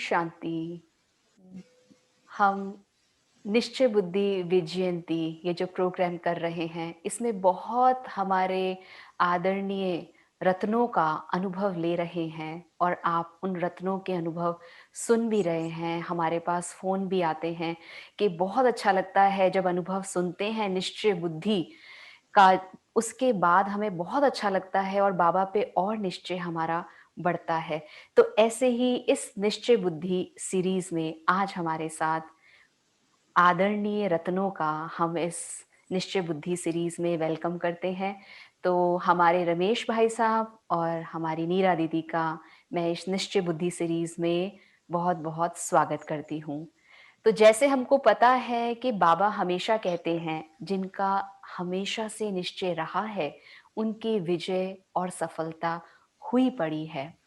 शांति। हम निश्चय बुद्धि विजयंती ये जो प्रोग्राम कर रहे हैं, इसमें बहुत हमारे आदरणीय रत्नों का अनुभव ले रहे हैं और आप उन रत्नों के अनुभव सुन भी रहे हैं। हमारे पास फ़ोन भी आते हैं कि बहुत अच्छा लगता है जब अनुभव सुनते हैं निश्चय बुद्धि का, उसके बाद हमें बहुत अच्छा लगता है और बाबा पे और निश्चय हमारा बढ़ता है। तो ऐसे ही इस निश्चय बुद्धि सीरीज़ में आज हमारे साथ आदरणीय रत्नों का हम इस निश्चय बुद्धि सीरीज़ में वेलकम करते हैं। तो हमारे रमेश भाई साहब और हमारी नीरा दीदी का मैं इस निश्चय बुद्धि सीरीज़ में बहुत-बहुत स्वागत करती हूँ। तो जैसे हमको पता है कि बाबा हमेशा कहते हैं, जिनका हमेशा से निश्चय रहा है, उनकी विजय और सफलता हुई पड़ी है।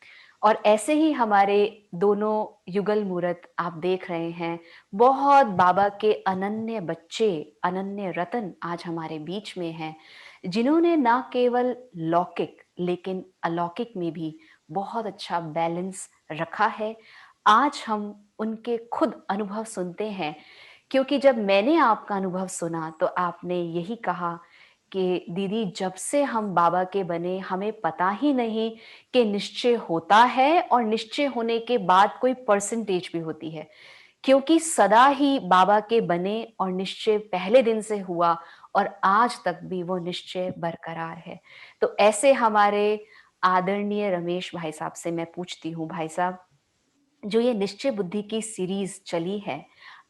और ऐसे ही हमारे दोनों युगल मूरत आप देख रहे हैं, बहुत बाबा के अनन्य बच्चे, अनन्य रतन आज हमारे बीच में हैं, जिन्होंने ना केवल लौकिक लेकिन अलौकिक में भी बहुत अच्छा बैलेंस रखा है। आज हम उनके खुद अनुभव सुनते हैं, क्योंकि जब मैंने आपका अनुभव सुना तो आपने यही कहा कि दीदी जब से हम बाबा के बने हमें पता ही नहीं कि निश्चय होता है और निश्चय होने के बाद कोई परसेंटेज भी होती है, क्योंकि सदा ही बाबा के बने और निश्चय पहले दिन से हुआ और आज तक भी वो निश्चय बरकरार है। तो ऐसे हमारे आदरणीय रमेश भाई साहब से मैं पूछती हूँ, भाई साहब, जो ये निश्चय बुद्धि की सीरीज चली है,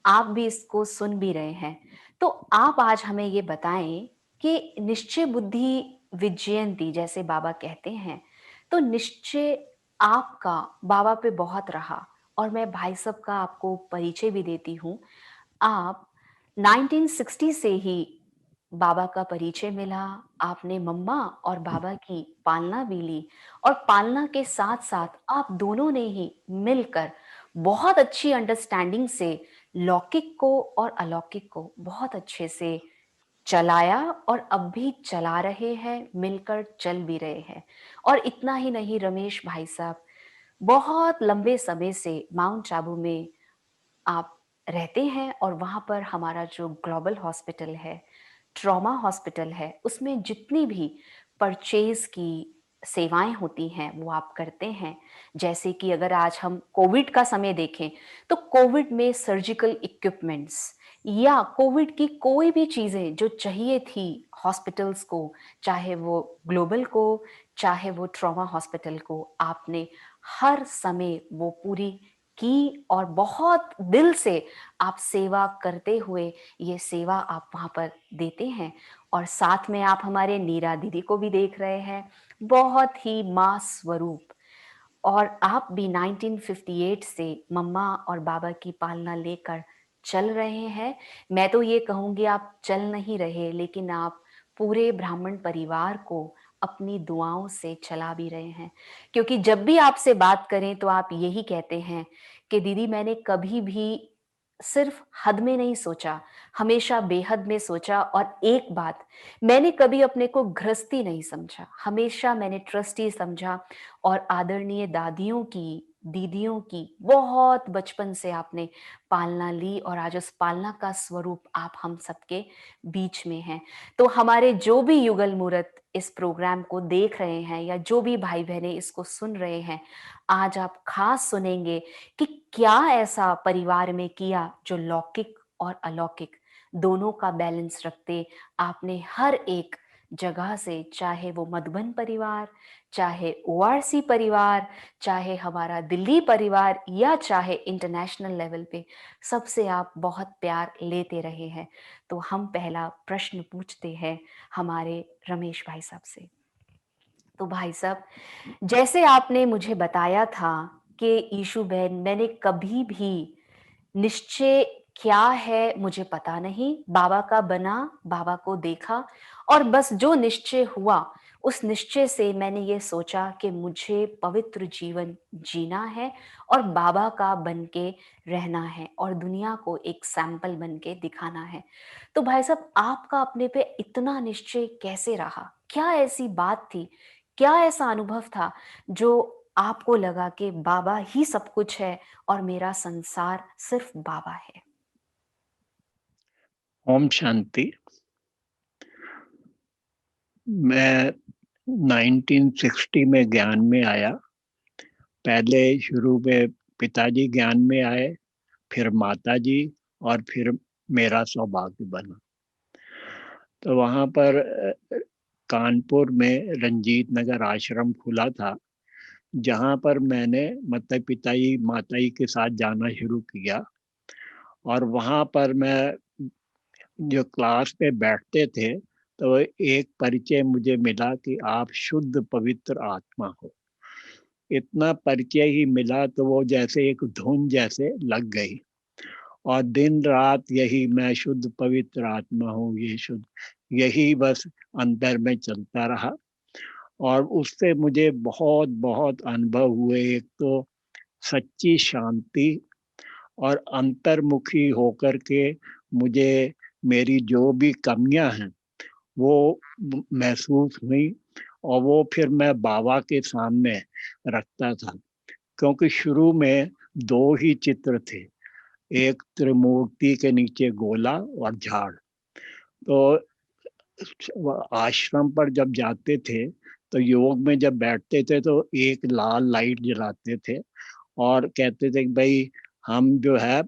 आप भी इसको सुन भी रहे हैं। तो आप आज हमें ये बताएं कि निश्चय बुद्धि विजयंती जैसे बाबा कहते हैं, तो निश्चय आपका बाबा पे बहुत रहा और मैं भाई साहब का आपको परिचय भी देती हूँ। आप 1960 से ही बाबा का परिचय मिला, आपने मम्मा और बाबा की पालना भी ली और पालना के साथ-साथ आप दोनों ने ही मिलकर बहुत अच्छी अंडरस्टैंडिंग से लौकिक को और अलौकिक को बहुत अच्छे से चलाया और अब भी चला रहे हैं, मिलकर चल भी रहे हैं। और इतना ही नहीं रमेश भाई साहब, बहुत लंबे समय से माउंट आबू में आप रहते हैं और वहाँ पर हमारा जो ग्लोबल हॉस्पिटल है, ट्रॉमा हॉस्पिटल है, उसमें जितनी भी परचेज़ की सेवाएँ होती हैं, वो आप करते हैं। जैसे कि अगर आज हम कोविड का समय देखें, तो कोविड में सर्जिकल इक्विपमेंट्स या कोविड की कोई भी चीज़ें जो चाहिए थी हॉस्पिटल्स को, चाहे वो ग्लोबल को, चाहे वो ट्रॉमा हॉस्पिटल को, आपने हर समय वो पूरी की और बहुत दिल से आप सेवा करते हुए ये सेवा आप वहाँ पर देते हैं। और साथ में आप हमारे नीरा दीदी को भी देख रहे हैं, बहुत ही माँ स्वरूप। और आप भी 1958 से मम्मा और बाबा की पालना लेकर चल रहे हैं। मैं तो ये कहूँगी आप चल नहीं रहे, लेकिन आप पूरे ब्राह्मण परिवार को अपनी दुआओं से चला भी रहे हैं। क्योंकि जब भी आपसे बात करें तो आप यही कहते हैं कि दीदी मैंने कभी भी सिर्फ हद में नहीं सोचा, हमेशा बेहद में सोचा। और एक बात, मैंने कभी अपने को गृहस्थी नहीं समझा, हमेशा मैंने ट्रस्टी समझा। और आदरणीय दादियों की, दीदियों की बहुत बचपन से आपने पालना ली और आज उस पालना का स्वरूप आप हम सबके बीच में हैं। तो हमारे जो भी युगल मूरत इस प्रोग्राम को देख रहे हैं या जो भी भाई बहनें इसको सुन रहे हैं, आज आप खास सुनेंगे कि क्या ऐसा परिवार में किया जो लौकिक और अलौकिक दोनों का बैलेंस रखते आपने हर एक जगह से, चाहे वो मधुबन परिवार, चाहे ओआरसी परिवार, चाहे हमारा दिल्ली परिवार या चाहे इंटरनेशनल लेवल पे, सबसे आप बहुत प्यार लेते रहे हैं। तो हम पहला प्रश्न पूछते हैं हमारे रमेश भाई साहब से। तो भाई साहब, जैसे आपने मुझे बताया था कि ईशु बहन, मैंने कभी भी निश्चय क्या है मुझे पता नहीं, बाबा का बना, बाबा को देखा और बस जो निश्चय हुआ, उस निश्चय से मैंने ये सोचा कि मुझे पवित्र जीवन जीना है और बाबा का बन के रहना है और दुनिया को एक सैंपल बन के दिखाना है। तो भाई साहब, आपका अपने पे इतना निश्चय कैसे रहा? क्या ऐसी बात थी? क्या ऐसा अनुभव था जो आपको लगा कि बाबा ही सब कुछ है और मेरा संसार सिर्फ बाबा है? ओम शांति। मैं 1960 में ज्ञान में आया। पहले शुरू में पिताजी ज्ञान में आए, फिर माताजी, और फिर मेरा सौभाग्य बना। तो वहाँ पर कानपुर में रंजीत नगर आश्रम खुला था, जहाँ पर मैंने मतलब पिताजी माताजी के साथ जाना शुरू किया। और वहाँ पर मैं जो क्लास पे बैठते थे, तो एक परिचय मुझे मिला कि आप शुद्ध पवित्र आत्मा हो। इतना परिचय ही मिला तो वो जैसे एक धुन जैसे लग गई, और दिन रात यही मैं शुद्ध पवित्र आत्मा हूँ, ये शुद्ध, यही बस अंदर में चलता रहा। और उससे मुझे बहुत बहुत अनुभव हुए। एक तो सच्ची शांति, और अंतर्मुखी होकर के मुझे मेरी जो भी कमियां हैं वो महसूस हुई। और वो फिर मैं बाबा के सामने रखता था, क्योंकि शुरू में दो ही चित्र थे, एक त्रिमूर्ति के नीचे गोला और झाड़। तो आश्रम पर जब जाते थे तो योग में जब बैठते थे तो एक लाल लाइट जलाते थे और कहते थे कि भाई हम जो है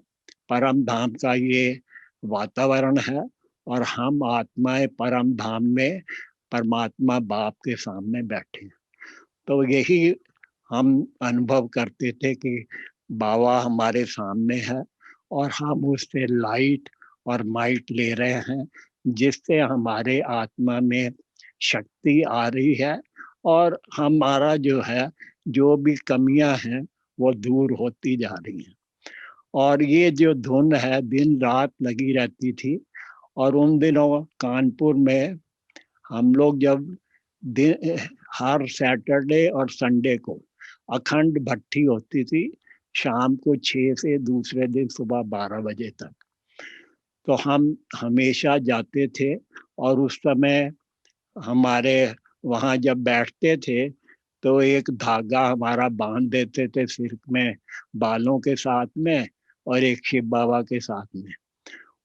परम धाम का ये वातावरण है, और हम आत्माएं परम धाम में परमात्मा बाप के सामने बैठे हैं। तो यही हम अनुभव करते थे कि बाबा हमारे सामने है, और हम उससे लाइट और माइट ले रहे हैं, जिससे हमारे आत्मा में शक्ति आ रही है, और हमारा जो है जो भी कमियां हैं वो दूर होती जा रही हैं। और ये जो धुन है दिन रात लगी रहती थी। और उन दिनों कानपुर में हम लोग जब दिन हर सैटरडे और संडे को अखंड भट्टी होती थी, शाम को 6 से दूसरे दिन सुबह 12 बजे तक। तो हम हमेशा जाते थे, और उस समय हमारे वहाँ जब बैठते थे तो एक धागा हमारा बांध देते थे सिर में, बालों के साथ में, और एक शिव बाबा के साथ में।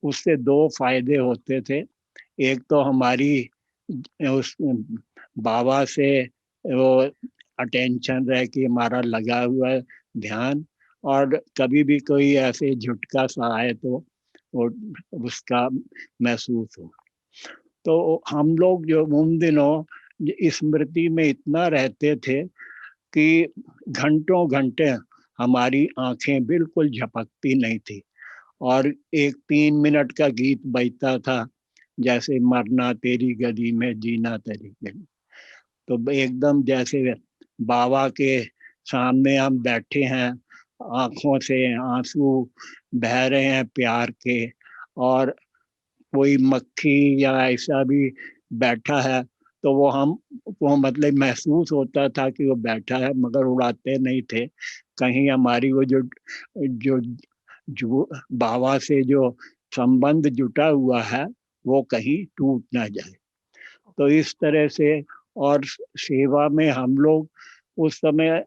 उससे दो फायदे होते थे। एक तो हमारी उस बाबा से वो अटेंशन रहे कि हमारा लगा हुआ है ध्यान, और कभी भी कोई ऐसे झुटका सा आए तो वो उसका महसूस हो। तो हम लोग जो उन दिनों स्मृति में इतना रहते थे कि घंटों घंटे हमारी आंखें बिल्कुल झपकती नहीं थी। और एक 3 मिनट का गीत बजता था, जैसे मरना तेरी गली में जीना तेरी गली। तो एकदम जैसे बाबा के सामने हम बैठे हैं, आंखों से आंसू बह रहे हैं प्यार के, और कोई मक्खी या ऐसा भी बैठा है तो वो हम को मतलब महसूस होता था कि वो बैठा है, मगर उड़ाते नहीं थे। कहीं हमारी वो जो जो जो बाबा से जो संबंध जुटा हुआ है वो कहीं टूट ना जाए। तो इस तरह से, और सेवा में हम लोग उस समय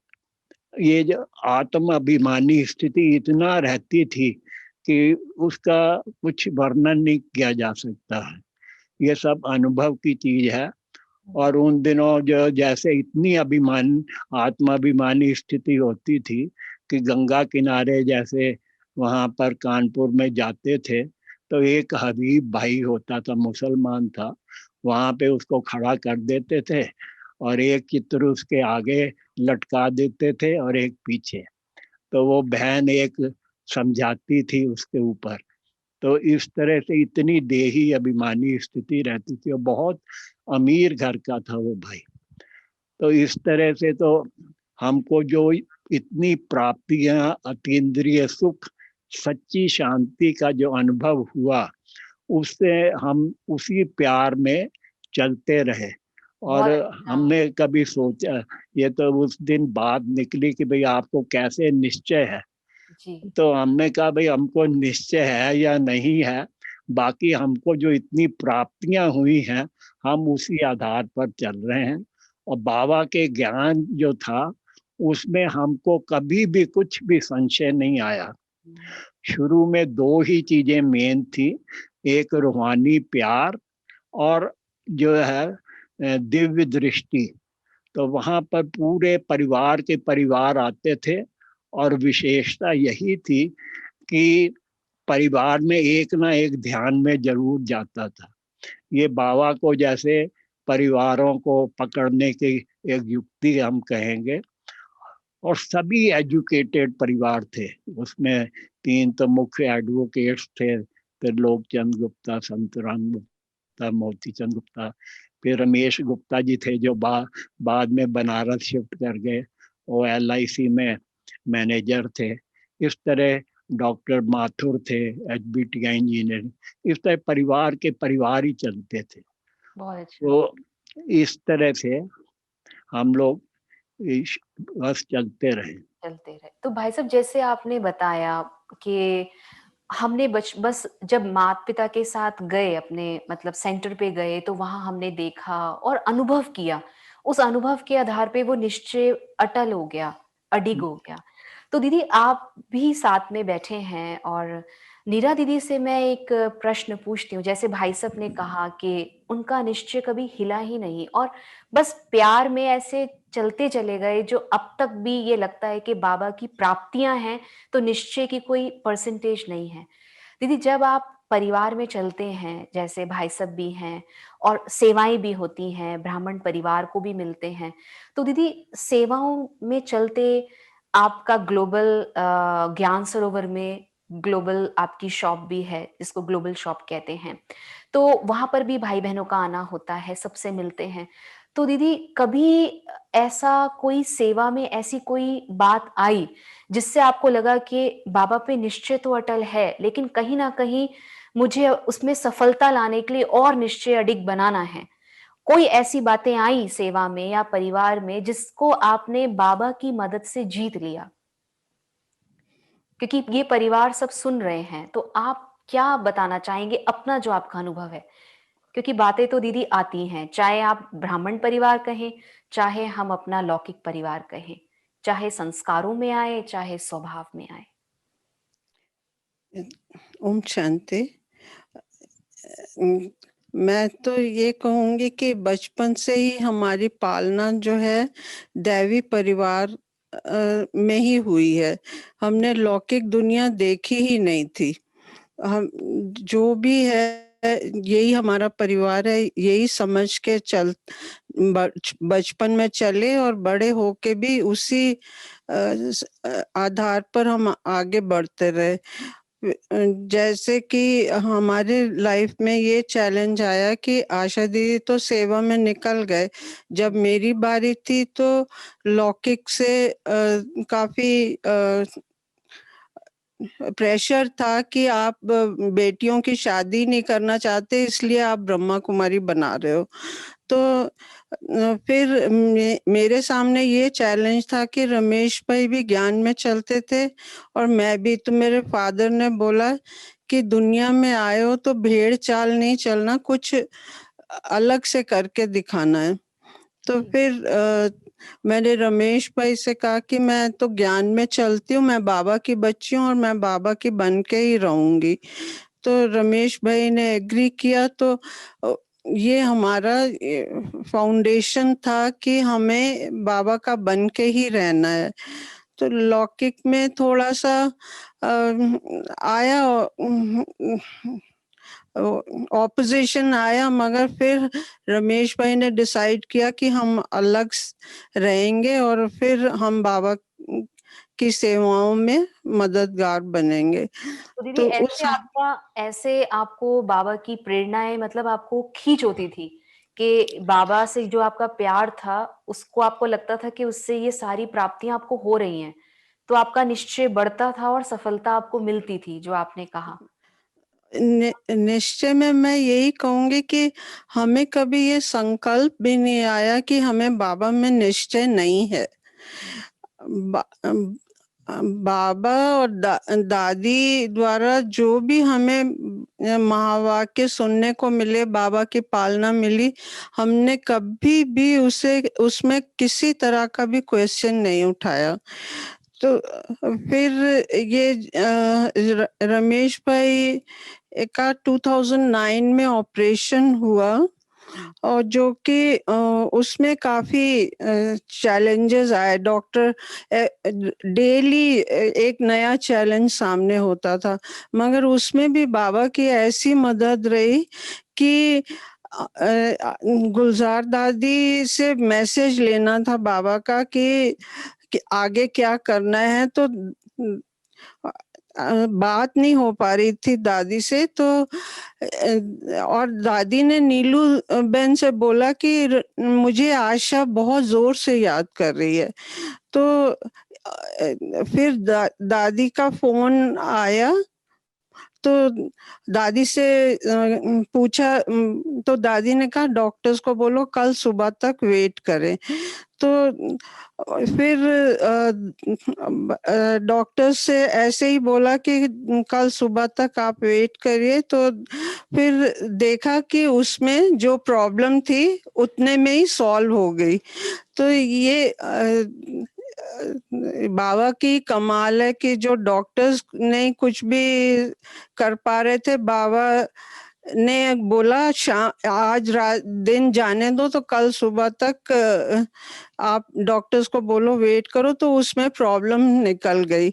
ये जो आत्म अभिमानी स्थिति इतना रहती थी कि उसका कुछ वर्णन नहीं किया जा सकता है। ये सब अनुभव की चीज है। और उन दिनों जो जैसे इतनी अभिमान आत्माभिमानी स्थिति होती थी कि गंगा किनारे जैसे वहां पर कानपुर में जाते थे तो एक हबीब भाई होता था, मुसलमान था, वहां पे उसको खड़ा कर देते थे, और एक चित्र उसके आगे लटका देते थे और एक पीछे। तो वो बहन एक समझाती थी उसके ऊपर। तो इस तरह से इतनी देही अभिमानी स्थिति रहती थी, और बहुत अमीर घर का था वो भाई। तो इस तरह से तो हमको जो इतनी प्राप्तियां, अतीन्द्रिय सुख, सच्ची शांति का जो अनुभव हुआ, उससे हम उसी प्यार में चलते रहे। और बहुत अच्छा। हमने कभी सोचा, ये तो उस दिन बात निकली कि भाई आपको कैसे निश्चय है। जी। तो हमने कहा भाई हमको निश्चय है या नहीं है, बाकी हमको जो इतनी प्राप्तियां हुई हैं हम उसी आधार पर चल रहे हैं। और बाबा के ज्ञान जो था उसमें हमको कभी भी कुछ भी संशय नहीं आया। शुरू में दो ही चीजें मेन थी, एक रूहानी प्यार और जो है दिव्य दृष्टि। तो वहां पर पूरे परिवार के परिवार आते थे, और विशेषता यही थी कि परिवार में एक ना एक ध्यान में जरूर जाता था। ये बाबा को जैसे परिवारों को पकड़ने की एक युक्ति हम कहेंगे। और सभी एजुकेटेड परिवार थे उसमें। तीन तो मुख्य एडवोकेट्स थे, फिर लोकचंद गुप्ता, संतराम गुप्ता, मोती चंद गुप्ता, फिर रमेश गुप्ता जी थे जो बाद में बनारस शिफ्ट कर गए, वो LIC में मैनेजर थे। इस तरह डॉक्टर माथुर थे, HBTI इंजीनियर। इस तरह परिवार के परिवार ही चलते थे। बहुत अच्छा। तो इस तरह से हम लोग बस चलते रहे। चलते रहे। तो भाई साहब, जैसे आपने बताया कि हमने बस जब माता पिता के साथ गए, अपने मतलब सेंटर पे गए, तो वहां हमने देखा और अनुभव किया। उस अनुभव के आधार पे वो निश्चय अटल हो गया, अडिग हो गया। तो दीदी, आप भी साथ में बैठे हैं, और नीरा दीदी से मैं एक प्रश्न पूछती हूँ। जैसे भाई साहब ने कहा कि उनका निश्चय कभी हिला ही नहीं, और बस प्यार में ऐसे चलते चले गए, जो अब तक भी ये लगता है कि बाबा की प्राप्तियां हैं, तो निश्चय की कोई परसेंटेज नहीं है। दीदी, जब आप परिवार में चलते हैं, जैसे भाई सब भी हैं, और सेवाएं भी होती हैं, ब्राह्मण परिवार को भी मिलते हैं, तो दीदी सेवाओं में चलते आपका ग्लोबल ज्ञान सरोवर में ग्लोबल आपकी शॉप भी है, जिसको ग्लोबल शॉप कहते हैं, तो वहां पर भी भाई बहनों का आना होता है, सबसे मिलते हैं। तो दीदी, कभी ऐसा कोई सेवा में ऐसी कोई बात आई जिससे आपको लगा कि बाबा पे निश्चय तो अटल है, लेकिन कहीं ना कहीं मुझे उसमें सफलता लाने के लिए और निश्चय अडिग बनाना है? कोई ऐसी बातें आई सेवा में या परिवार में जिसको आपने बाबा की मदद से जीत लिया? क्योंकि ये परिवार सब सुन रहे हैं, तो आप क्या बताना चाहेंगे अपना, जो आपका अनुभव है? क्योंकि बातें तो दीदी आती हैं, चाहे आप ब्राह्मण परिवार कहें, चाहे हम अपना लौकिक परिवार कहें, चाहे संस्कारों में आए, चाहे स्वभाव में आए। ओम शांति। मैं तो ये कहूंगी कि बचपन से ही हमारी पालना जो है दैवी परिवार में ही हुई है। हमने लौकिक दुनिया देखी ही नहीं थी। हम जो भी है यही हमारा परिवार है, यही समझ के बचपन में चले, और बड़े होके भी उसी आधार पर हम आगे बढ़ते रहे। जैसे कि हमारे लाइफ में ये चैलेंज आया कि आशा दीदी तो सेवा में निकल गए। जब मेरी बारी थी तो लौकिक से काफी प्रेशर था कि आप बेटियों की शादी नहीं करना चाहते, इसलिए आप ब्रह्मा कुमारी बना रहे हो। तो फिर मेरे सामने ये चैलेंज था कि रमेश भाई भी ज्ञान में चलते थे और मैं भी। तो मेरे फादर ने बोला कि दुनिया में आए हो तो भेड़ चाल नहीं चलना, कुछ अलग से करके दिखाना है। तो फिर मैंने रमेश भाई से कहा कि मैं तो ज्ञान में चलती हूँ, मैं बाबा की बच्ची हूँ और मैं बाबा की बन के ही रहूंगी। तो रमेश भाई ने एग्री किया। तो ये हमारा फाउंडेशन था कि हमें बाबा का बन के ही रहना है। तो लौकिक में थोड़ा सा आया, ऑपोजिशन आया, मगर फिर रमेश भाई ने डिसाइड किया कि हम अलग रहेंगे और फिर हम बाबा की सेवाओं में मददगार बनेंगे। तो दीदी, तो उस ऐसे आपको बाबा की प्रेरणाएं, मतलब आपको खींच होती थी कि बाबा से जो आपका प्यार था, उसको आपको लगता था कि उससे ये सारी प्राप्तियां आपको हो रही हैं, तो आपका निश्चय बढ़ता था और सफलता आपको मिलती थी, जो आपने कहा। निश्चय में मैं यही कहूंगी कि हमें कभी ये संकल्प भी नहीं आया कि हमें बाबा में निश्चय नहीं है। बाबा और दादी द्वारा जो भी हमें महावाक्य सुनने को मिले, बाबा की पालना मिली, हमने कभी भी उसमें किसी तरह का भी क्वेश्चन नहीं उठाया। तो फिर ये रमेश भाई का 2009 में ऑपरेशन हुआ, और जो कि उसमें काफी चैलेंजेस आए। डॉक्टर डेली एक नया चैलेंज सामने होता था, मगर उसमें भी बाबा की ऐसी मदद रही कि गुलजार दादी से मैसेज लेना था बाबा का कि आगे क्या करना है, तो बात नहीं हो पा रही थी दादी से। तो और दादी ने नीलू बहन से बोला कि मुझे आशा बहुत जोर से याद कर रही है। तो फिर दादी का फोन आया, तो दादी से पूछा, तो दादी ने कहा डॉक्टर्स को बोलो कल सुबह तक वेट करें। तो फिर डॉक्टर से ऐसे ही बोला कि कल सुबह तक आप वेट करिए। तो फिर देखा कि उसमें जो प्रॉब्लम थी उतने में ही सॉल्व हो गई। तो ये बाबा की कमाल है कि जो डॉक्टर्स नहीं कुछ भी कर पा रहे थे, बाबा ने बोला आज दिन जाने दो, तो कल सुबह तक आप डॉक्टर्स को बोलो वेट करो, तो उसमें प्रॉब्लम निकल गई।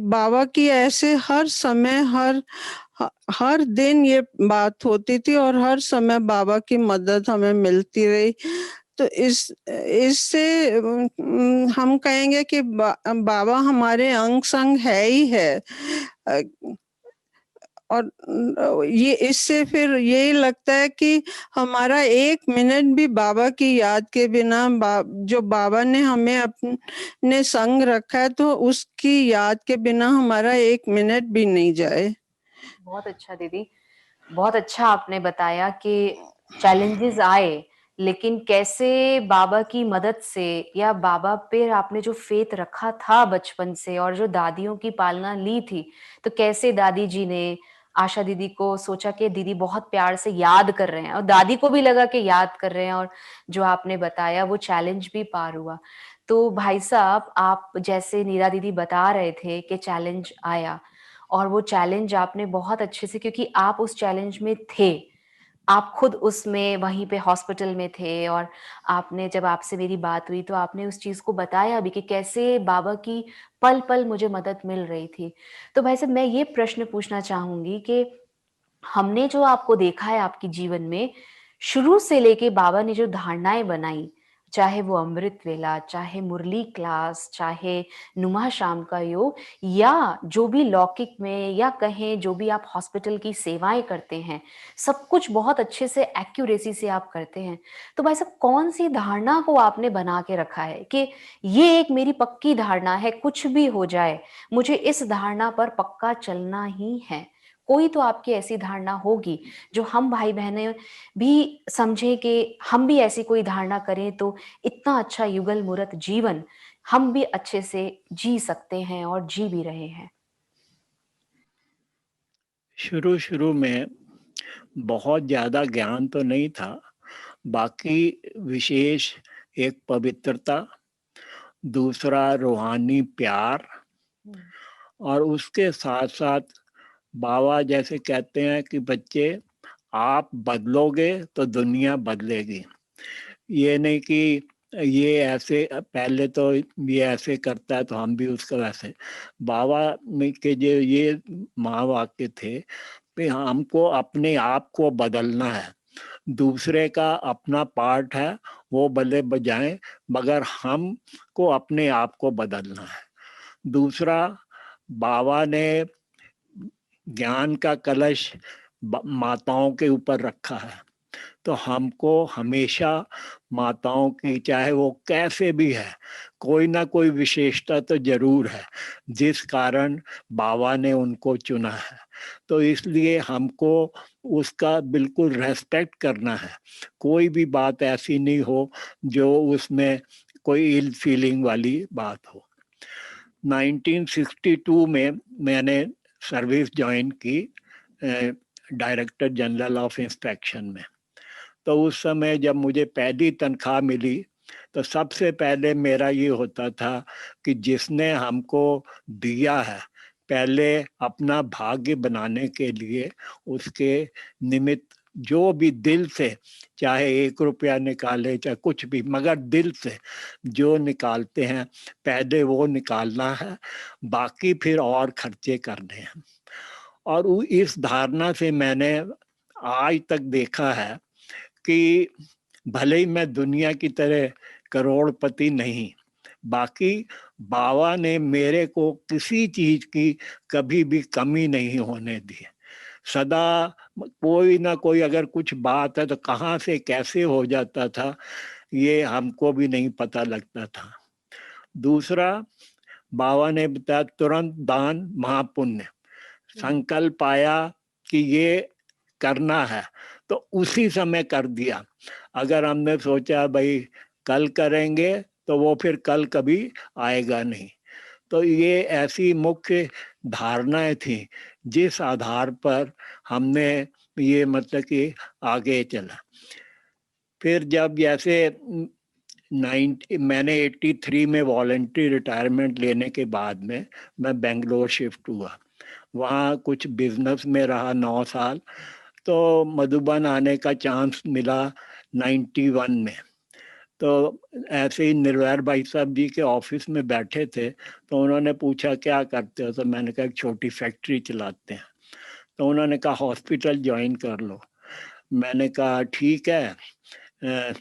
बाबा की ऐसे हर समय हर दिन ये बात होती थी, और हर समय बाबा की मदद हमें मिलती रही। तो इससे हम कहेंगे कि बाबा हमारे अंग संग है ही है। और ये इससे फिर यही लगता है कि हमारा एक मिनट भी बाबा की याद के बिना, जो बाबा ने हमें अपने संग रखा है, तो उसकी याद के बिना हमारा एक मिनट भी नहीं जाए। बहुत अच्छा दीदी, बहुत अच्छा आपने बताया कि चैलेंजेस आए, लेकिन कैसे बाबा की मदद से या बाबा पे आपने जो फेथ रखा था बचपन से और जो दादियों की पालना ली थी, तो कैसे दादी जी ने आशा दीदी को सोचा कि दीदी बहुत प्यार से याद कर रहे हैं, और दादी को भी लगा कि याद कर रहे हैं, और जो आपने बताया वो चैलेंज भी पार हुआ। तो भाई साहब, आप जैसे नीरा दीदी बता रहे थे कि चैलेंज आया, और वो चैलेंज आपने बहुत अच्छे से, क्योंकि आप उस चैलेंज में थे, आप खुद उसमें वहीं पे हॉस्पिटल में थे, और आपने, जब आपसे मेरी बात हुई तो आपने उस चीज को बताया भी कि कैसे बाबा की पल पल मुझे मदद मिल रही थी। तो भाई साहब, मैं ये प्रश्न पूछना चाहूंगी कि हमने जो आपको देखा है आपके जीवन में, शुरू से लेके बाबा ने जो धारणाएं बनाई, चाहे वो अमृत वेला, चाहे मुरली क्लास, चाहे नुमा शाम का योग, या जो भी लौकिक में, या कहें जो भी आप हॉस्पिटल की सेवाएं करते हैं, सब कुछ बहुत अच्छे से एक्यूरेसी से आप करते हैं। तो भाई साहब, कौन सी धारणा को आपने बना के रखा है कि ये एक मेरी पक्की धारणा है, कुछ भी हो जाए मुझे इस धारणा पर पक्का चलना ही है? कोई तो आपकी ऐसी धारणा होगी जो हम भाई बहनें भी समझे कि हम भी ऐसी कोई धारणा करें तो इतना अच्छा युगल मूरत जीवन हम भी अच्छे से जी सकते हैं और जी भी रहे हैं। शुरू शुरू में बहुत ज़्यादा ज्ञान तो नहीं था, बाकी विशेष एक पवित्रता, दूसरा रूहानी प्यार, और उसके साथ साथ बाबा जैसे कहते हैं कि बच्चे आप बदलोगे तो दुनिया बदलेगी। ये नहीं कि ये ऐसे, पहले तो ये ऐसे करता है तो हम भी उसका वैसे। बाबा में के जो ये महावाक्य थे कि हमको अपने आप को बदलना है, दूसरे का अपना पार्ट है वो भले बजाएं, मगर हम को अपने आप को बदलना है। दूसरा, बाबा ने ज्ञान का कलश माताओं के ऊपर रखा है, तो हमको हमेशा माताओं की, चाहे वो कैसे भी है, कोई ना कोई विशेषता तो जरूर है जिस कारण बाबा ने उनको चुना है। तो इसलिए हमको उसका बिल्कुल रेस्पेक्ट करना है। कोई भी बात ऐसी नहीं हो जो उसमें कोई इल फीलिंग वाली बात हो। 1962 में मैंने सर्विस ज्वाइन की डायरेक्टर जनरल ऑफ इंस्पेक्शन में। तो उस समय जब मुझे पहली तनख्वाह मिली तो सबसे पहले मेरा ये होता था कि जिसने हमको दिया है पहले अपना भाग्य बनाने के लिए उसके निमित्त जो भी दिल से, चाहे 1 रुपया निकाले चाहे कुछ भी, मगर दिल से जो निकालते हैं पहले वो निकालना है, बाकी फिर और खर्चे करने हैं। और इस धारणा से मैंने आज तक देखा है कि भले ही मैं दुनिया की तरह करोड़पति नहीं, बाकी बाबा ने मेरे को किसी चीज की कभी भी कमी नहीं होने दी। सदा कोई ना कोई अगर कुछ बात है तो कहाँ से कैसे हो जाता था ये हमको भी नहीं पता लगता था। दूसरा, बाबा ने बताया तुरंत दान महापुण्य। संकल्प आया कि ये करना है तो उसी समय कर दिया। अगर हमने सोचा भाई कल करेंगे तो वो फिर कल कभी आएगा नहीं। तो ये ऐसी मुख्य धारणाएं थी जिस आधार पर हमने ये मतलब कि आगे चला। फिर जब जैसे मैंने 83 में वॉलंटरी रिटायरमेंट लेने के बाद में मैं बेंगलोर शिफ्ट हुआ। वहाँ कुछ बिजनेस में रहा 9 साल। तो मधुबन आने का चांस मिला 91 में। तो ऐसे ही निर्वैर भाई साहब जी के ऑफिस में बैठे थे तो उन्होंने पूछा क्या करते हो, तो मैंने कहा एक छोटी फैक्ट्री चलाते हैं। तो उन्होंने कहा हॉस्पिटल ज्वाइन कर लो। मैंने कहा ठीक है,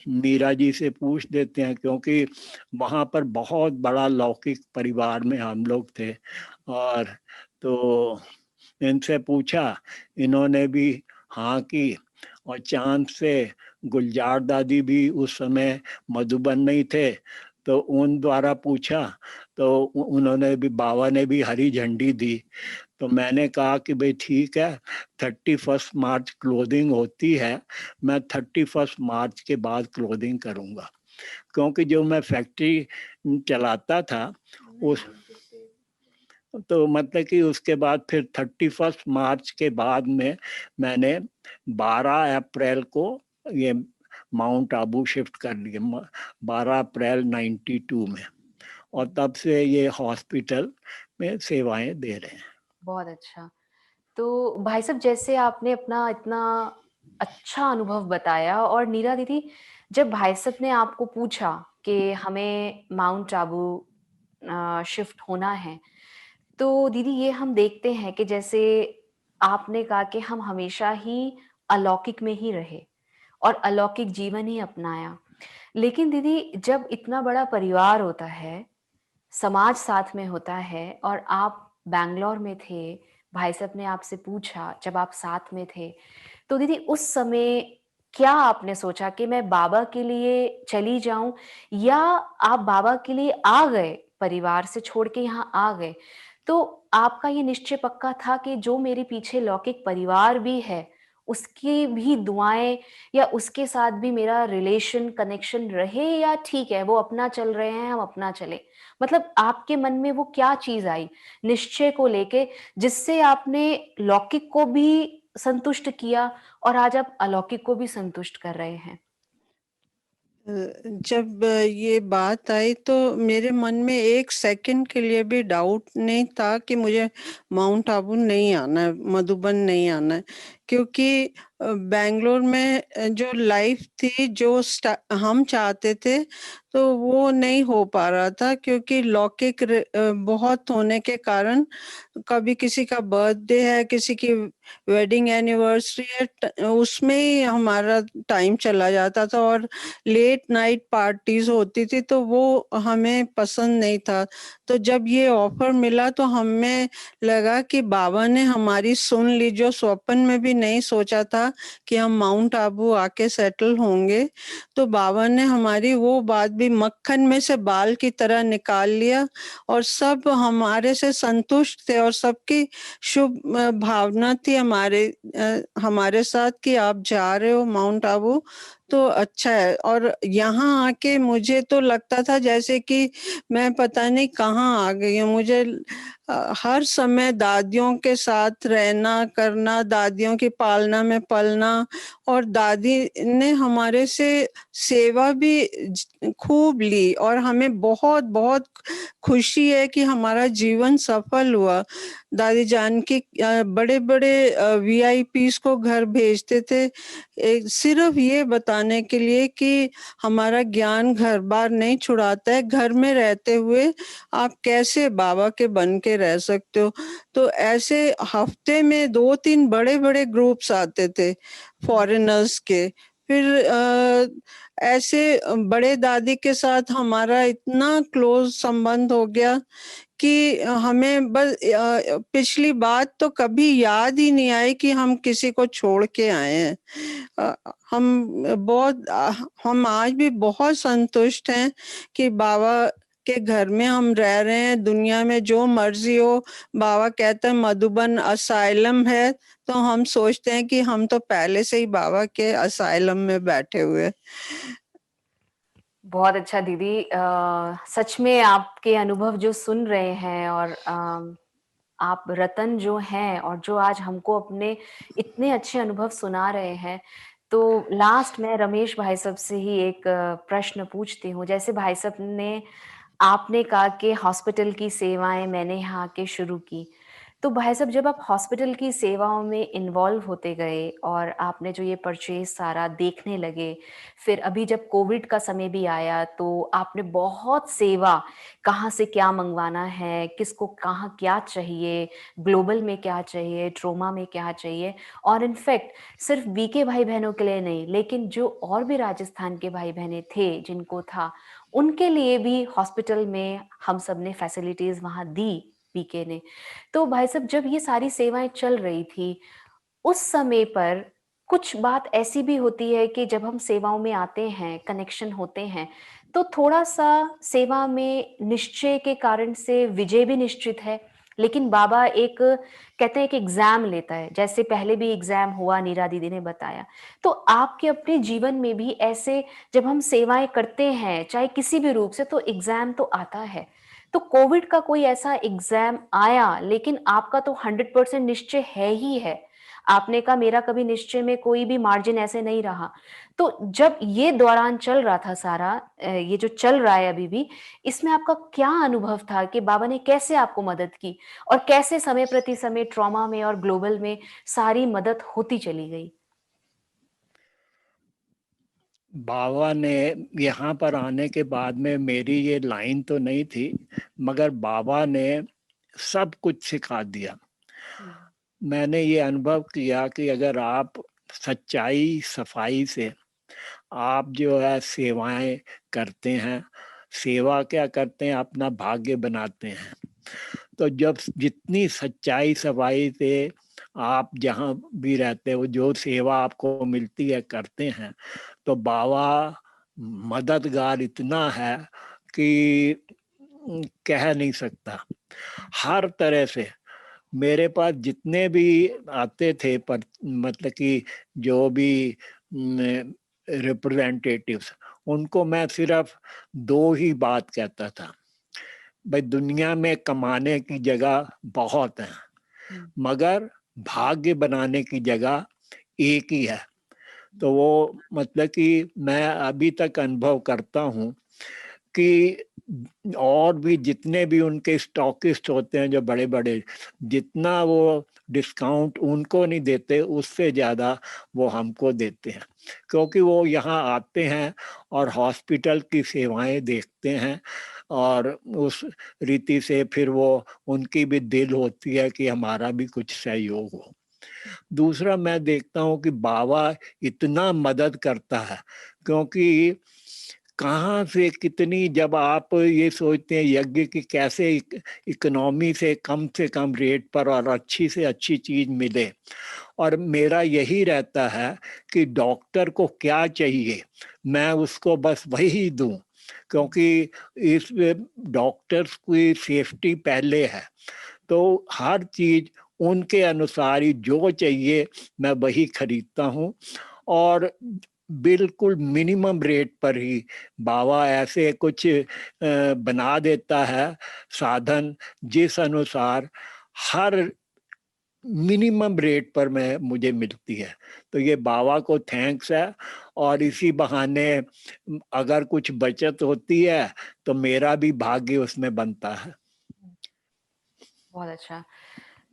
मीरा जी से पूछ देते हैं, क्योंकि वहाँ पर बहुत बड़ा लौकिक परिवार में हम लोग थे। और तो इनसे पूछा, इन्होंने भी हाँ की। और चांद से गुलजार दादी भी उस समय मधुबन में ही थे, तो उन द्वारा पूछा तो उन्होंने भी, बाबा ने भी हरी झंडी दी। तो मैंने कहा कि भाई ठीक है, 31 मार्च क्लोजिंग होती है, मैं 31 मार्च के बाद क्लोजिंग करूंगा। क्योंकि जो मैं फैक्ट्री चलाता था उस तो मतलब कि उसके बाद फिर 31 मार्च के बाद में मैंने 12 अप्रैल को ये माउंट आबू शिफ्ट कर लिया, 12 अप्रैल 92 में। और तब से ये हॉस्पिटल में सेवाएं दे रहे हैं। बहुत अच्छा। तो भाई साहब, जैसे आपने अपना इतना अच्छा अनुभव बताया, और नीरा दीदी, जब भाई साहब ने आपको पूछा कि हमें माउंट आबू शिफ्ट होना है, तो दीदी ये हम देखते हैं कि जैसे आपने कहा कि हम हमेशा ही अलौकिक में ही रहे और अलौकिक जीवन ही अपनाया। लेकिन दीदी, जब इतना बड़ा परिवार होता है, समाज साथ में होता है, और आप बैंगलोर में थे, भाई साहब ने आपसे पूछा जब आप साथ में थे, तो दीदी उस समय क्या आपने सोचा कि मैं बाबा के लिए चली जाऊं, या आप बाबा के लिए आ गए, परिवार से छोड़ के यहाँ आ गए? तो आपका ये निश्चय पक्का था कि जो मेरे पीछे लौकिक परिवार भी है, उसकी भी दुआएं या उसके साथ भी मेरा रिलेशन कनेक्शन रहे, या ठीक है वो अपना चल रहे हैं हम अपना चले? मतलब आपके मन में वो क्या चीज आई निश्चय को लेके, जिससे आपने लौकिक को भी संतुष्ट किया और आज आप अलौकिक को भी संतुष्ट कर रहे हैं? जब ये बात आई तो मेरे मन में 1 सेकंड के लिए भी डाउट नहीं था कि मुझे माउंट आबू नहीं आना है, मधुबन नहीं आना है। क्योंकि बैंगलोर में जो लाइफ थी, जो हम चाहते थे, तो वो नहीं हो पा रहा था, क्योंकि लौकिक बहुत होने के कारण कभी किसी का बर्थडे है, किसी की वेडिंग एनिवर्सरी है, उसमें ही हमारा टाइम चला जाता था, और लेट नाइट पार्टीज होती थी, तो वो हमें पसंद नहीं था। तो जब ये ऑफर मिला तो हमें लगा कि बाबा ने हमारी सुन ली, जो स्वप्न में भी नहीं सोचा था कि हम माउंट आबू आके सेटल होंगे। तो बाबा ने हमारी वो बात भी मक्खन में से बाल की तरह निकाल लिया, और सब हमारे से संतुष्ट थे, और सबकी शुभ भावना थी हमारे साथ कि आप जा रहे हो माउंट आबू, तो अच्छा है। और यहाँ आके मुझे तो लगता था जैसे कि मैं पता नहीं कहाँ आ गई हूँ। मुझे हर समय दादियों के साथ रहना करना, दादियों की पालना में पलना, और दादी ने हमारे से सेवा भी खूब ली, और हमें बहुत बहुत खुशी है कि हमारा जीवन सफल हुआ। दादी जान के बड़े बड़े वीआईपीस को घर भेजते थे, सिर्फ ये बताने के लिए कि हमारा ज्ञान घर बार नहीं छुड़ाता है, घर में रहते हुए आप कैसे बाबा के बन के रह सकते हो। तो ऐसे हफ्ते में 2-3 बड़े-बड़े ग्रुप्स आते थे फॉरेनर्स के। फिर ऐसे बड़े दादी के साथ हमारा इतना क्लोज संबंध हो गया कि हमें बस पिछली बात तो कभी याद ही नहीं आई कि हम किसी को छोड़ के आए हैं। हम आज भी बहुत संतुष्ट हैं कि बाबा के घर में हम रह रहे हैं। दुनिया में जो मर्जी हो, बाबा कहते हैं मधुबन असाइलम है, तो हम सोचते हैं कि हम तो पहले से ही बाबा के असाइलम में बैठे हुए। बहुत अच्छा दीदी, सच में आपके अनुभव जो सुन रहे हैं, और आप रतन जो हैं और जो आज हमको अपने इतने अच्छे अनुभव सुना रहे हैं, तो लास्ट में रमेश भाई साहब से ही एक प्रश्न पूछती हूँ। जैसे भाई साहब ने, आपने कहा कि हॉस्पिटल की सेवाएं मैंने यहाँ आके शुरू की, तो भाई साहब जब आप हॉस्पिटल की सेवाओं में इन्वॉल्व होते गए और आपने जो ये परचेज सारा देखने लगे, फिर अभी जब कोविड का समय भी आया तो आपने बहुत सेवा, कहाँ से क्या मंगवाना है, किसको कहाँ क्या चाहिए, ग्लोबल में क्या चाहिए, ट्रोमा में क्या चाहिए, और इनफैक्ट सिर्फ बीके भाई बहनों के लिए नहीं, लेकिन जो और भी राजस्थान के भाई बहनें थे जिनको था, उनके लिए भी हॉस्पिटल में हम सब ने फैसिलिटीज वहां दी, पीके ने। तो भाई साहब जब ये सारी सेवाएं चल रही थी, उस समय पर कुछ बात ऐसी भी होती है कि जब हम सेवाओं में आते हैं, कनेक्शन होते हैं, तो थोड़ा सा सेवा में निश्चय के कारण से विजय भी निश्चित है, लेकिन बाबा एक कहते हैं कि एग्जाम लेता है, जैसे पहले भी एग्जाम हुआ, नीरा दीदी ने बताया। तो आपके अपने जीवन में भी ऐसे जब हम सेवाएं करते हैं, चाहे किसी भी रूप से, तो एग्जाम तो आता है। तो कोविड का कोई ऐसा एग्जाम आया, लेकिन आपका तो 100% निश्चय है ही है। आपने कहा मेरा कभी निश्चय में कोई भी मार्जिन ऐसे नहीं रहा। तो जब ये दौरान चल रहा था सारा, ये जो चल रहा है अभी भी, इसमें आपका क्या अनुभव था कि बाबा ने कैसे आपको मदद की, और कैसे समय प्रति समय ट्रॉमा में और ग्लोबल में सारी मदद होती चली गई? बाबा ने यहाँ पर आने के बाद में, मेरी ये लाइन तो नहीं थी, मगर बाबा ने सब कुछ सिखा दिया। मैंने ये अनुभव किया कि अगर आप सच्चाई सफाई से आप जो है सेवाएं करते हैं, सेवा क्या करते हैं, अपना भाग्य बनाते हैं। तो जब जितनी सच्चाई सफाई से आप जहाँ भी रहते हो, जो सेवा आपको मिलती है करते हैं, तो बाबा मददगार इतना है कि कह नहीं सकता। हर तरह से मेरे पास जितने भी आते थे, पर मतलब कि जो भी रिप्रेजेंटेटिव्स, उनको मैं सिर्फ दो ही बात कहता था, भाई दुनिया में कमाने की जगह बहुत है, मगर भाग्य बनाने की जगह एक ही है। तो वो मतलब कि मैं अभी तक अनुभव करता हूँ कि और भी जितने भी उनके स्टॉकिस्ट होते हैं जो बड़े बड़े, जितना वो डिस्काउंट उनको नहीं देते, उससे ज़्यादा वो हमको देते हैं, क्योंकि वो यहाँ आते हैं और हॉस्पिटल की सेवाएं देखते हैं, और उस रीति से फिर वो उनकी भी दिल होती है कि हमारा भी कुछ सहयोग हो। दूसरा मैं देखता हूँ कि बाबा इतना मदद करता है, क्योंकि कहाँ से कितनी, जब आप ये सोचते हैं यज्ञ की कैसे इकोनॉमी से कम रेट पर और अच्छी से अच्छी चीज मिले, और मेरा यही रहता है कि डॉक्टर को क्या चाहिए मैं उसको बस वही दूं, क्योंकि इस डॉक्टर्स की सेफ्टी पहले है। तो हर चीज उनके अनुसार ही जो चाहिए मैं वही खरीदता हूँ। और बिल्कुल मिनिमम रेट पर ही बाबा ऐसे कुछ बना देता है साधन, जिस अनुसार हर मिनिमम रेट पर मुझे मिलती है। तो ये बाबा को थैंक्स है। और इसी बहाने अगर कुछ बचत होती है तो मेरा भी भाग्य उसमें बनता है। बहुत अच्छा।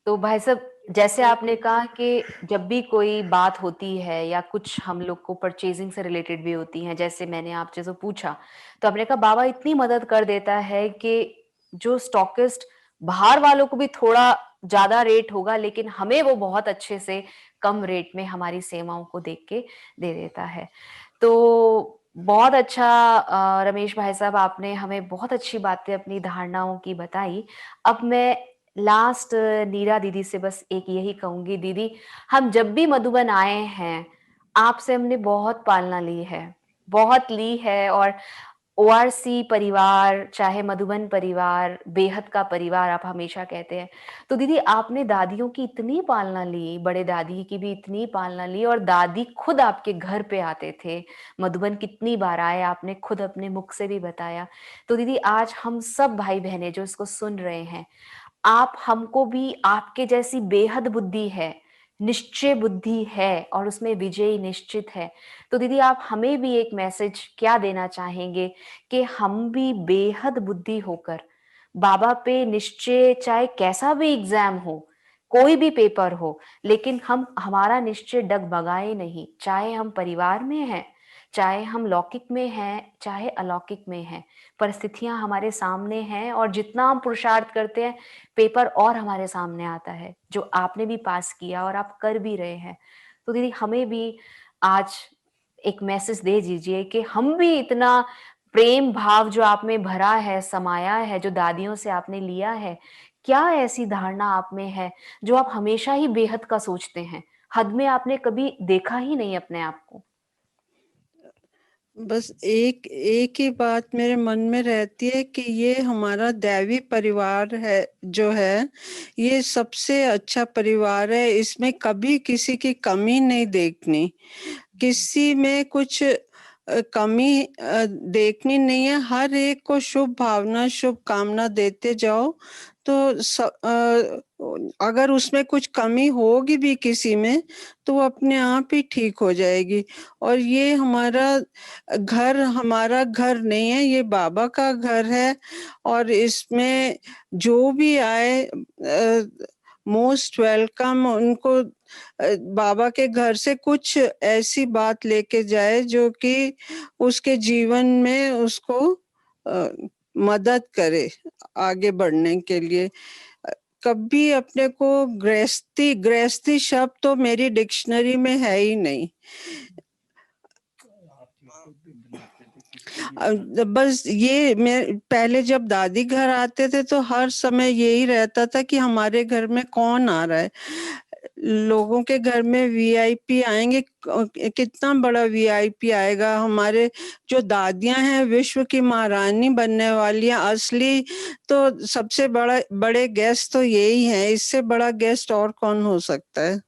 तो भाई साहब, जैसे आपने कहा कि जब भी कोई बात होती है या कुछ हम लोग को परचेजिंग से रिलेटेड भी होती हैं, जैसे मैंने आपसे जो पूछा, तो आपने कहा बाबा इतनी मदद कर देता है कि जो स्टॉकिस्ट बाहर वालों को भी थोड़ा ज्यादा रेट होगा, लेकिन हमें वो बहुत अच्छे से कम रेट में हमारी सेवाओं को देख के दे देता है। तो बहुत अच्छा रमेश भाई साहब, आपने हमें बहुत अच्छी बातें अपनी धारणाओं की बताई। अब मैं लास्ट नीरा दीदी से बस एक यही कहूंगी, दीदी हम जब भी मधुबन आए हैं आपसे हमने बहुत पालना ली है, बहुत ली है। और ओआरसी परिवार, चाहे मधुबन परिवार, बेहद का परिवार आप हमेशा कहते हैं। तो दीदी आपने दादियों की इतनी पालना ली, बड़े दादी की भी इतनी पालना ली, और दादी खुद आपके घर पे आते थे, मधुबन कितनी बार आए आपने खुद अपने मुख से भी बताया। तो दीदी आज हम सब भाई बहनें जो इसको सुन रहे हैं, आप हमको भी आपके जैसी बेहद बुद्धि है, निश्चय बुद्धि है, और उसमें विजय निश्चित है। तो दीदी आप हमें भी एक मैसेज क्या देना चाहेंगे कि हम भी बेहद बुद्धि होकर बाबा पे निश्चय, चाहे कैसा भी एग्जाम हो, कोई भी पेपर हो, लेकिन हम हमारा निश्चय डगमगाए नहीं, चाहे हम परिवार में हैं, चाहे हम लौकिक में हैं, चाहे अलौकिक में हैं, परिस्थितियां हमारे सामने हैं, और जितना हम पुरुषार्थ करते हैं पेपर और हमारे सामने आता है, जो आपने भी पास किया और आप कर भी रहे हैं। तो दीदी हमें भी आज एक मैसेज दे दीजिए कि हम भी इतना प्रेम भाव जो आप में भरा है, समाया है, जो दादियों से आपने लिया है, क्या ऐसी धारणा आप में है जो आप हमेशा ही बेहद का सोचते हैं, हद में आपने कभी देखा ही नहीं अपने आप को? बस एक एक ही बात मेरे मन में रहती है कि ये हमारा दैवी परिवार है, जो है ये सबसे अच्छा परिवार है। इसमें कभी किसी की कमी नहीं देखनी, किसी में कुछ कमी देखनी नहीं है। हर एक को शुभ भावना, शुभ कामना देते जाओ, तो अगर उसमें कुछ कमी होगी भी किसी में, तो वो अपने आप ही ठीक हो जाएगी। और ये हमारा घर नहीं है, ये बाबा का घर है। और इसमें जो भी आए मोस्ट वेलकम। उनको बाबा के घर से कुछ ऐसी बात लेके जाए जो कि उसके जीवन में उसको मदद करे आगे बढ़ने के लिए। कभी अपने को गृहस्थी शब्द तो मेरी डिक्शनरी में है ही नहीं। बस ये मैं पहले जब दादी घर आते थे तो हर समय यही रहता था कि हमारे घर में कौन आ रहा है। लोगों के घर में वीआईपी आएंगे, कितना बड़ा वीआईपी आएगा। हमारे जो दादियां हैं विश्व की महारानी बनने वाली हैं असली, तो सबसे बड़े गेस्ट तो यही हैं। इससे बड़ा गेस्ट और कौन हो सकता है।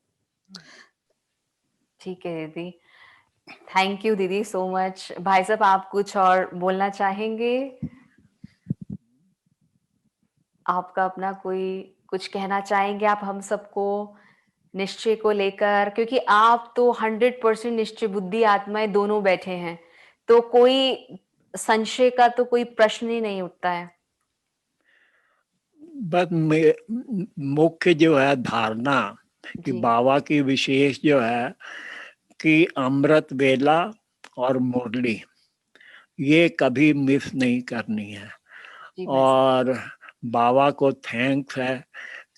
ठीक है दीदी, थैंक यू दीदी सो मच। भाई साहब आप कुछ और बोलना चाहेंगे? आपका अपना कोई कुछ कहना चाहेंगे आप हम सबको निश्चय को लेकर? क्योंकि आप तो 100% निश्चय बुद्धि आत्माएं दोनों बैठे हैं, तो कोई संशय का तो कोई प्रश्न ही नहीं उठता है। बस मुख्य जो है धारणा कि जी बाबा की विशेष जो है कि अमृत वेला और मुरली ये कभी मिस नहीं करनी है। जी भाई साहब। और बाबा को थैंक्स है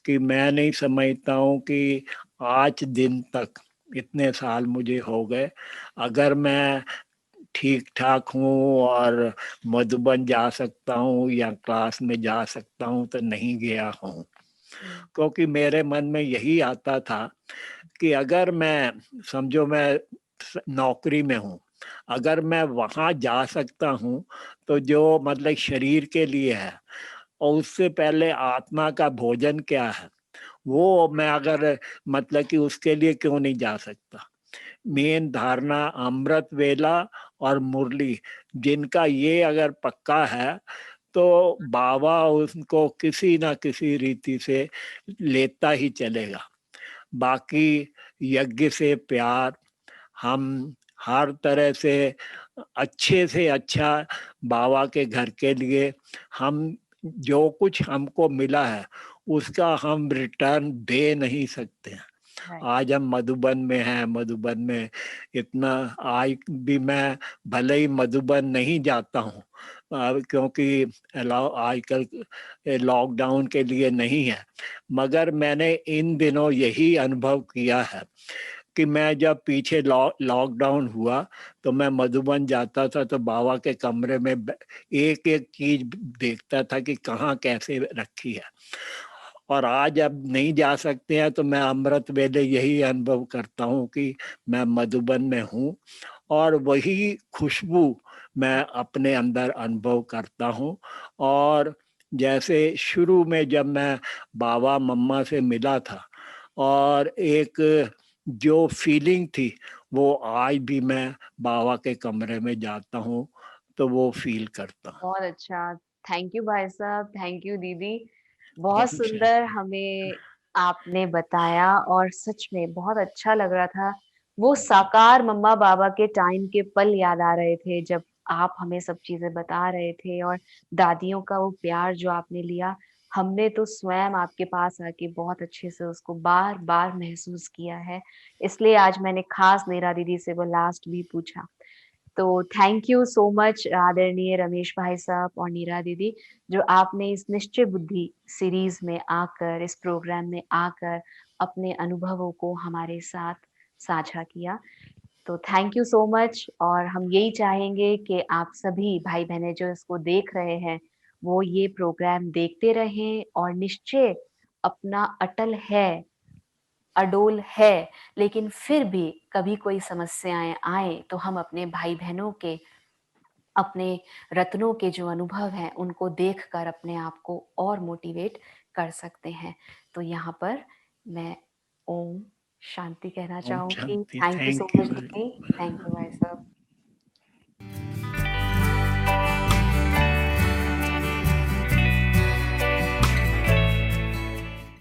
कि मैं नहीं समझता हूँ कि आज दिन तक इतने साल मुझे हो गए, अगर मैं ठीक ठाक हूँ और मधुबन जा सकता हूँ या क्लास में जा सकता हूँ तो नहीं गया हूँ। क्योंकि मेरे मन में यही आता था कि अगर मैं समझो मैं नौकरी में हूँ, अगर मैं वहाँ जा सकता हूँ तो जो मतलब शरीर के लिए है, और उससे पहले आत्मा का भोजन क्या है वो मैं अगर मतलब कि उसके लिए क्यों नहीं जा सकता। मेन धारणा अमृत वेला और मुरली, जिनका ये अगर पक्का है तो बाबा उनको किसी ना किसी रीति से लेता ही चलेगा। बाकी यज्ञ से प्यार, हम हर तरह से अच्छा बाबा के घर के लिए हम जो कुछ हमको मिला है उसका हम रिटर्न दे नहीं सकते हैं। राइट। आज हम मधुबन में हैं, मधुबन में इतना आज भी मैं भले ही मधुबन नहीं जाता हूँ क्योंकि आजकल लॉकडाउन के लिए नहीं है, मगर मैंने इन दिनों यही अनुभव किया है कि मैं जब पीछे लॉकडाउन हुआ तो मैं मधुबन जाता था तो बाबा के कमरे में एक एक चीज देखता था कि कहाँ कैसे रखी है। और आज अब नहीं जा सकते हैं तो मैं अमृत वेले यही अनुभव करता हूँ कि मैं मधुबन में हूँ और वही खुशबू मैं अपने अंदर अनुभव करता हूँ। और जैसे शुरू में जब मैं बाबा मम्मा से मिला था और एक जो फीलिंग थी वो आज भी मैं बाबा के कमरे में जाता हूँ तो वो फील करता हूँ। बहुत अच्छा। थैंक यू भाई साहब, थैंक यू दीदी। बहुत जय सुंदर हमें आपने बताया और सच में बहुत अच्छा लग रहा था। वो साकार मम्मा बाबा के टाइम के पल याद आ रहे थे जब आप हमें सब चीज़ें बता रहे थे और दादियों का वो प्यार जो आपने लिया, हमने तो स्वयं आपके पास आके बहुत अच्छे से उसको बार-बार महसूस किया है। इसलिए आज मैंने खास नीरा दीदी से वो लास्ट भी पूछा। तो थैंक यू सो मच आदरणीय रमेश भाई साहब और नीरा दीदी, जो आपने इस निश्चय बुद्धि सीरीज में आकर, इस प्रोग्राम में आकर अपने अनुभवों को हमारे साथ साझा किया। तो थैंक यू सो मच और हम यही चाहेंगे कि आप सभी भाई-बहनें जो इसको देख रहे हैं, वो ये प्रोग्राम देखते रहें और निश्चय अपना अटल है, अडोल है, लेकिन फिर भी कभी कोई समस्याएँ आएँ, तो हम अपने भाई-बहनों के, अपने रत्नों के जो अनुभव हैं, उनको देखकर अपने आप को और मोटिवेट कर सकते हैं। तो यहाँ पर मैं ओम शांति कहना ओम चाहूँगी। शांति। Thank you so thank you much very दीदी। थैंक यू भाई साहब।